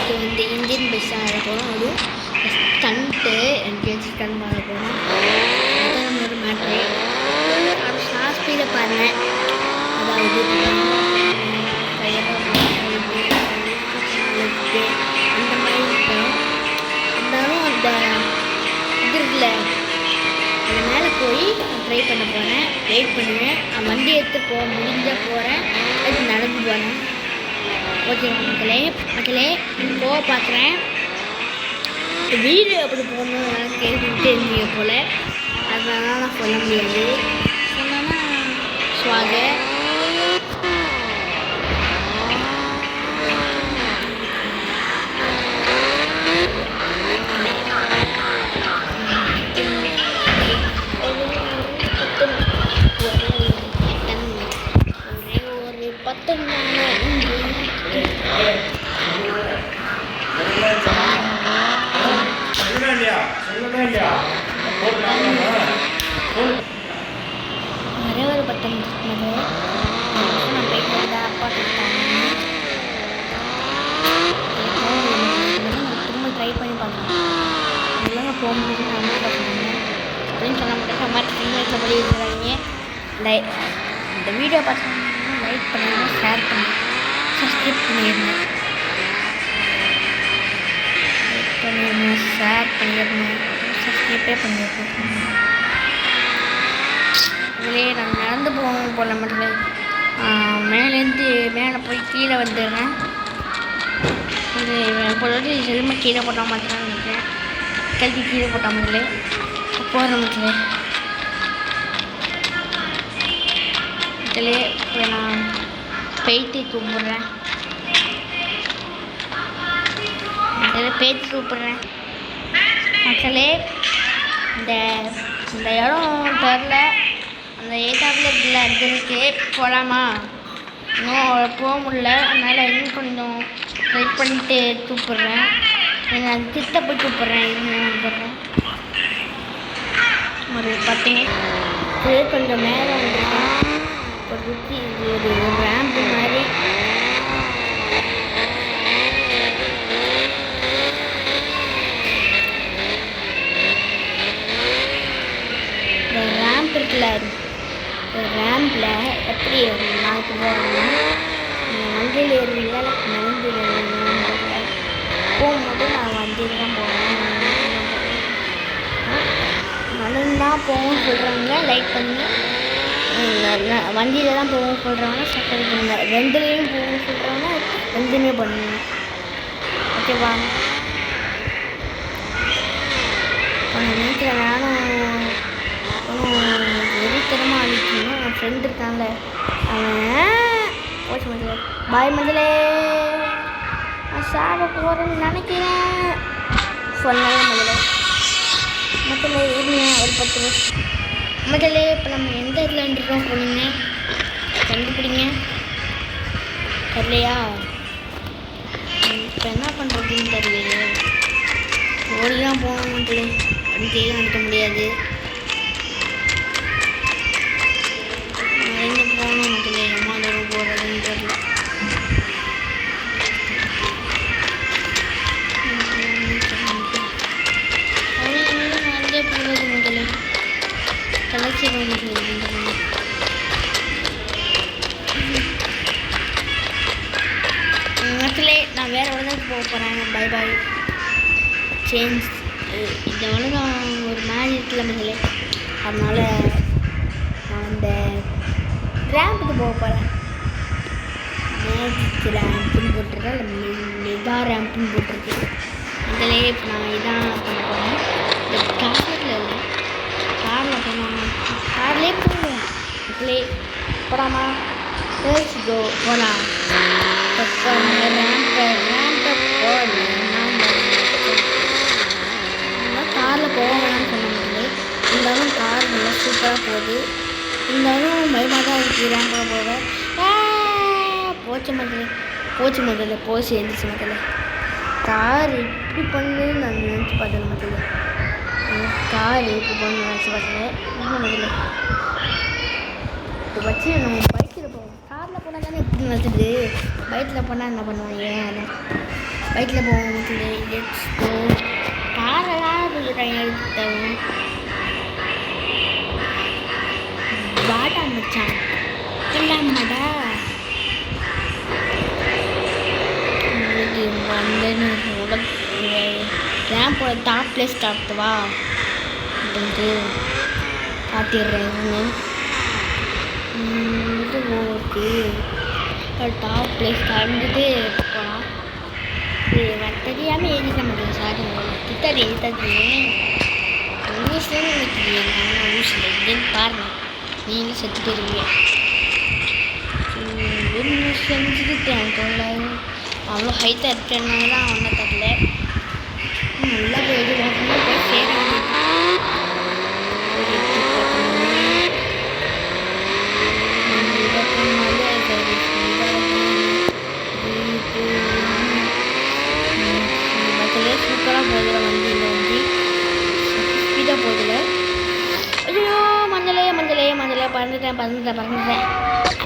இன்றைக்கி வந்து Indian bus தான் ஆட போகிறோம். அதுவும் ஸ்டண்ட்டு எங்கேயாச்சும் ஸ்டன் பண்ண போகிறோம். அதுதான் நம்மளோட மேட்ரு. அது ஷார்ட் ஸ்பீடை பாருங்கள். அதாவது அந்த மாதிரி இருக்கணும். இருந்தாலும் அந்த இது இருக்குல்ல, அது மேலே போய் ட்ரை பண்ண போகிறேன். வெயிட் பண்ணுவேன். நான் வண்டி எடுத்து போக முடிஞ்சால் போகிறேன், அது நடந்து போகிறேன். ஓகேவா மக்களே போக பார்க்குறேன். வீடு அப்படி போகணும் கேட்டுக்கிட்டே இருந்தீங்க போல், அதனால நான் சொல்ல முடியாது. சொன்னேன்னா சுவாக ஒரே ஒரு 10 நிமிஷத்துக்கு நான் போயிட்டு வந்த அப்பா திரும்ப ட்ரை பண்ணி பார்க்கணும். இல்லைங்க போக முடியுது நான் பார்க்கணும் அப்படின்னு சொல்ல மாட்டேன். சம்மாட்டி படி இருக்கிறாங்க. இந்த வீடியோ பார்த்தீங்கன்னா லைக் பண்ணுங்க, ஷேர் பண்ணுங்க, சப்ஸ்கிரைப் பண்ணிடுங்க. லைக் பண்ணிடுங்க, ஷேர் பண்ணிடுங்க, சப்ஸ்கிரைப்பே பண்ணிடுங்க. இதுலேயே நான் நடந்து போவோம் போல மட்டும் மேலேருந்து மேலே போய் கீழே வந்துடுறேன். இது பொழுது ஹெல்மெட் கீழே போட்டால் மாட்டேன்னு நினைக்கிறேன். கல்வி கீழே போட்டால் முதல்ல போகிற மட்டும் இதிலே இப்போ நான் பேய்த்து கூப்பிட்றேன். இதில் பேய்த்து கூப்பிட்றேன் மக்களே. இந்த இடம் தெரில, அந்த ஏதாப்பில் இருக்குல்ல அது இருக்கு, போகலாமா? இன்னும் போக முடியல, அதனால் இன்னும் கொஞ்சம் ட்ரை பண்ணிட்டு கூப்பிட்றேன். நான் திட்ட போய் கூப்பிட்றேன். வந்துடுறேன் ஒரு 10 நிமிஷம் கொஞ்சம் மேலே வந்துருக்கேன். ஒரு சுற்றி ஒரு ரேம்பு மாதிரி இந்த ரேம்ப் இருக்குல்ல, ரேம்பில் எப்படி நாளைக்கு போகிறோம்னா வண்டியில் ஏறுவீங்களா நடந்து போகும்போது நான் வண்டியில் தான் போவேன். நடந்து தான் போவோம்னு சொல்கிறாங்க, லைக் பண்ணுங்க. வண்டியில் தான் போவோம் சொல்கிறவங்க சப்ஸ்கிரைப் பண்ணுங்க. ரெண்டுலேயும் போவோம் சொல்கிறவங்க ரெண்டுமே பண்ணுங்க. ஓகேவா? கொஞ்சம் நேரத்தில் நானும் வெறித்தனமாக அழிக்கணும். என் ஃப்ரெண்டு இருக்காங்க, அவன் போச்சு முதல்ல. பாய் முதலே, நான் சாப்பிட போகிறேன்னு நினைக்கிறேன் சொன்னாங்க முதல்ல இருங்க ஒரு 10 நிமிஷம். முதல்ல இப்போ நம்ம எந்த இடத்துல இருக்கோம் போனீங்க கண்டுபிடிங்க. தெரியலையா? இப்போ என்ன பண்ணுறதுன்னு தெரியலையே. ஓடி தான் போகணுன்ட்டு வண்டியெல்லாம் நடத்த முடியாது. எங்கே போகணும் முதல்ல எம்மா தூரம் போகிறதுன்னு தெரியல. நிறைய போகிறது முதல்ல கலெக்ஷன் மக்களே, நான் வேறு உலகத்துக்கு போக போகிறேன். Bye bye change. இந்த உலகம் ஒரு மாதிரி இருக்குல்ல மக்களே, அதனால் நான் அந்த ரேம்புக்கு போக போகிறேன். மேஜிக் ரேம்புன்னு போட்டிருக்கேன், இல்லை மெகா ரேம்புன்னு போட்டிருக்கு. அதிலே இப்போ நான் இதான் பண்ண போகிறேன். இந்த காரில் இல்லை, காரில் போனோம், கார்லேயே போவோம் மக்களே. போடாமா? லேட்ஸ் கோ போகலாம். ரேம்பை போடலாம். காரில் போக வேணாம்னு சொன்ன மக்களே. இருந்தாலும் கார் நல்லா சூப்பராக போகுது. இருந்தாலும் பயமாக தான் இருக்குது ரேம்பில் போக. போச்சு முதல்ல போச்சு எழுந்துச்சு முதல்ல. கார் இப்படி பண்ணு நான் நினச்சி பார்த்தேன் முதல்ல. கார் இப்படி பண்ணு நினச்சி பார்த்தேன் முதல்ல. இப்போ வச்சு நம்ம பைக்கில் போவோம். காரில் போனால் தானே இப்படி நடத்துது, பைக்கில் போனால் என்ன பண்ணுவாங்க? பைக்கில் போவோம் மக்களே. Let's go. காரெல்லாம் கொஞ்சம் எடுத்தோம். வாடா மச்சான் இல்லாமடா வந்து ரேம்போட டாப்லேயே ஸ்டார்ட் வா அப்படின்ட்டு காட்டிடுறேன். இது ஓகே டாப் பிளேஸ் கடந்துட்டு போகலாம். இது தெரியாமல் எழுதிக்க முடியும் சார். உங்களுக்கு கிட்டது எழுதாது இங்கிலீஷ்லேயும் நினைக்கிறீங்க. இங்கிலீஷில் இல்லைன்னு பாருங்கள், நீங்களும் செத்து போயிருவீங்க. செஞ்சுக்கிட்டேன் தொல்ல அவ்வளோ ஹைட்டாக இருக்கிறதுனால தான் ஒன்றும் தரல. நல்லா போயிட்டு போய் சேர சூப்பராக போதில் வண்டியில் வந்து ஸ்பீடாக போதில். ஐயோ மஞ்சளே மஞ்சளே மஞ்சளே பறந்துட்டேன்.